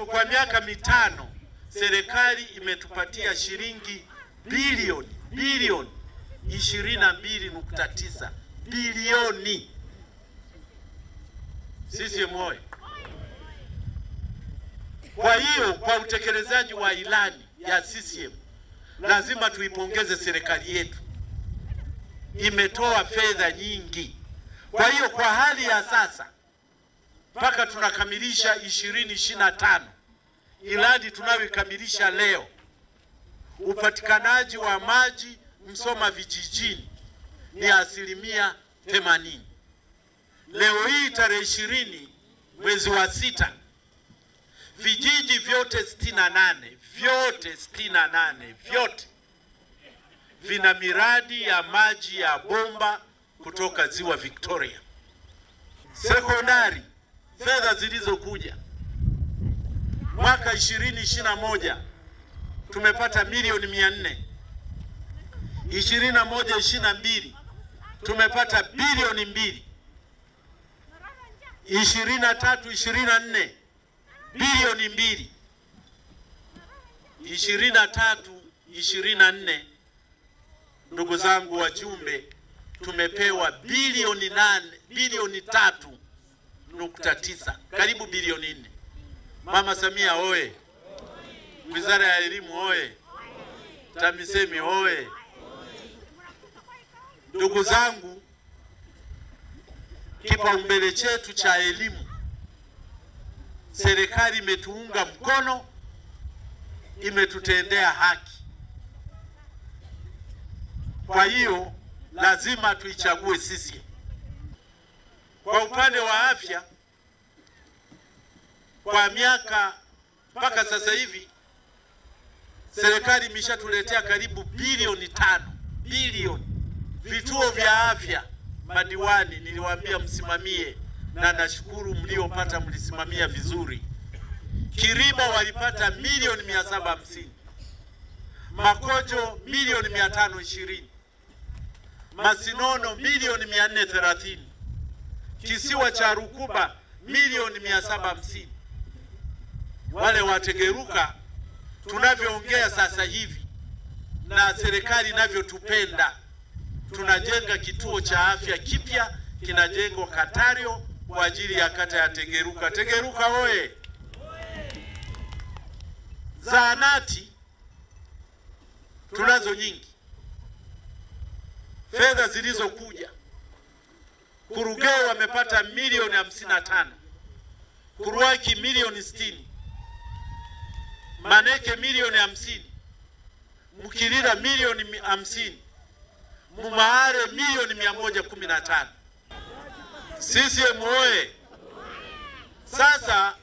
Kwa miaka mitano serikali imetupatia shilingi bilioni 22.9 bilioni. CCM oyee! Kwa hiyo kwa utekelezaji wa ilani ya CCM lazima tuipongeze serikali yetu, imetoa fedha nyingi. Kwa hiyo kwa hali ya sasa mpaka tunakamilisha 2025 ilani tunayoikamilisha leo, upatikanaji wa maji Msoma vijijini ni 80%. Leo hii tarehe 20 mwezi wa 6 vijiji vyote 68 vyote vina miradi ya maji ya bomba kutoka Ziwa Victoria. Sekondari, fedha zilizokuja mwaka 2021 tumepata milioni 400. 21-22 tumepata bilioni 2. 23-24 bilioni 2. 23-24, ndugu zangu wajumbe, tumepewa bilioni 3.9, karibu bilioni 4. Mama Samia oye! Wizara ya Elimu oye! TAMISEMI oye! Ndugu zangu, kipaumbele chetu cha elimu, serikali imetuunga mkono, imetutendea haki. Kwa hiyo lazima tuichague sisi. Kwa upande wa afya, kwa miaka mpaka sasa hivi serikali imeshatuletea karibu bilioni 5 bilioni. Vituo vya afya, madiwani niliwaambia msimamie, na nashukuru mliopata mlisimamia vizuri. Kiriba walipata milioni 750, Makojo milioni 520, Masinono milioni 430, Kisiwa cha Rukuba milioni 750. Wale wategeruka tunavyoongea sasa hivi na serikali inavyotupenda, tunajenga kituo cha afya kipya kinajengwa Katario kwa ajili ya kata ya Tegeruka. Tegeruka oye! Zahanati tunazo nyingi. Fedha zilizokuja, Kurugeo wamepata milioni 55, Kuruaki milioni 60, Maneke milioni 50, Mkilira milioni 50, Mumahare milioni 115. CCM oye! Sasa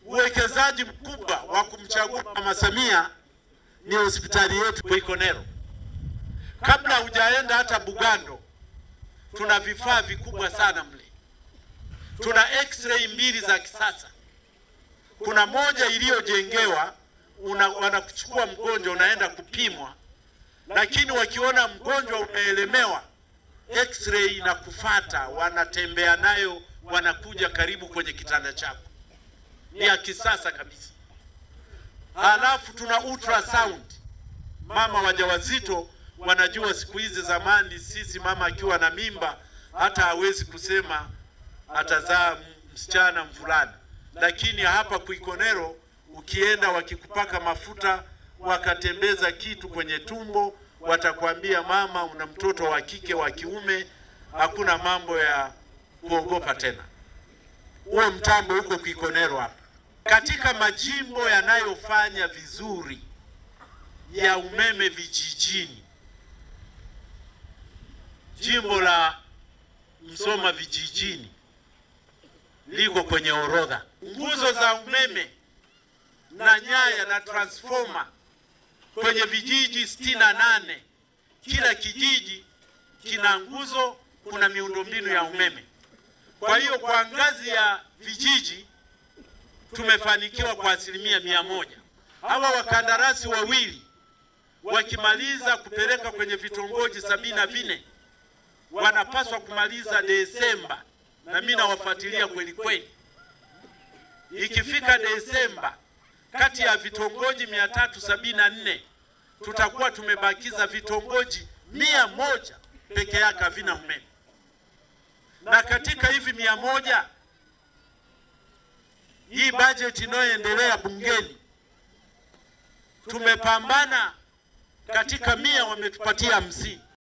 uwekezaji mkubwa wa kumchagua Mama Samia ni hospitali yetu kwa Ikonero. Kabla hujaenda hata Bugando, tuna vifaa vikubwa sana mle. Tuna x-ray 2 za kisasa. Kuna moja iliyojengewa, wanakuchukua mgonjwa unaenda kupimwa, lakini wakiona mgonjwa umeelemewa, x-ray inakufuata, wanatembea nayo, wanakuja karibu kwenye kitanda chako. Ni ya kisasa kabisa. Halafu tuna ultrasound. Mama wajawazito wanajua siku hizi, zamani sisi mama akiwa na mimba hata hawezi kusema atazaa msichana mvulana, lakini hapa Kuikonero ukienda wakikupaka mafuta wakatembeza kitu kwenye tumbo, watakwambia mama una mtoto wa kike wa kiume, hakuna mambo ya kuogopa tena. Huo mtambo huko Kuikonero hapa. Katika majimbo yanayofanya vizuri ya umeme vijijini, jimbo la Msoma vijijini liko kwenye orodha. Nguzo za umeme na nyaya na transformer kwenye vijiji 68. Kila kijiji kina nguzo, kuna miundombinu ya umeme. Kwa hiyo kwa ngazi ya vijiji tumefanikiwa kwa 100%. Hawa wakandarasi wawili wakimaliza kupeleka kwenye vitongoji 74 wanapaswa kumaliza Desemba, na mimi nawafuatilia kweli kweli. ikifika Desemba, kati ya vitongoji 374 tutakuwa tumebakiza vitongoji 100 peke yake havina umeme. Na katika hivi 100, hii bajeti inayoendelea bungeni, tumepambana katika 100 wametupatia 50.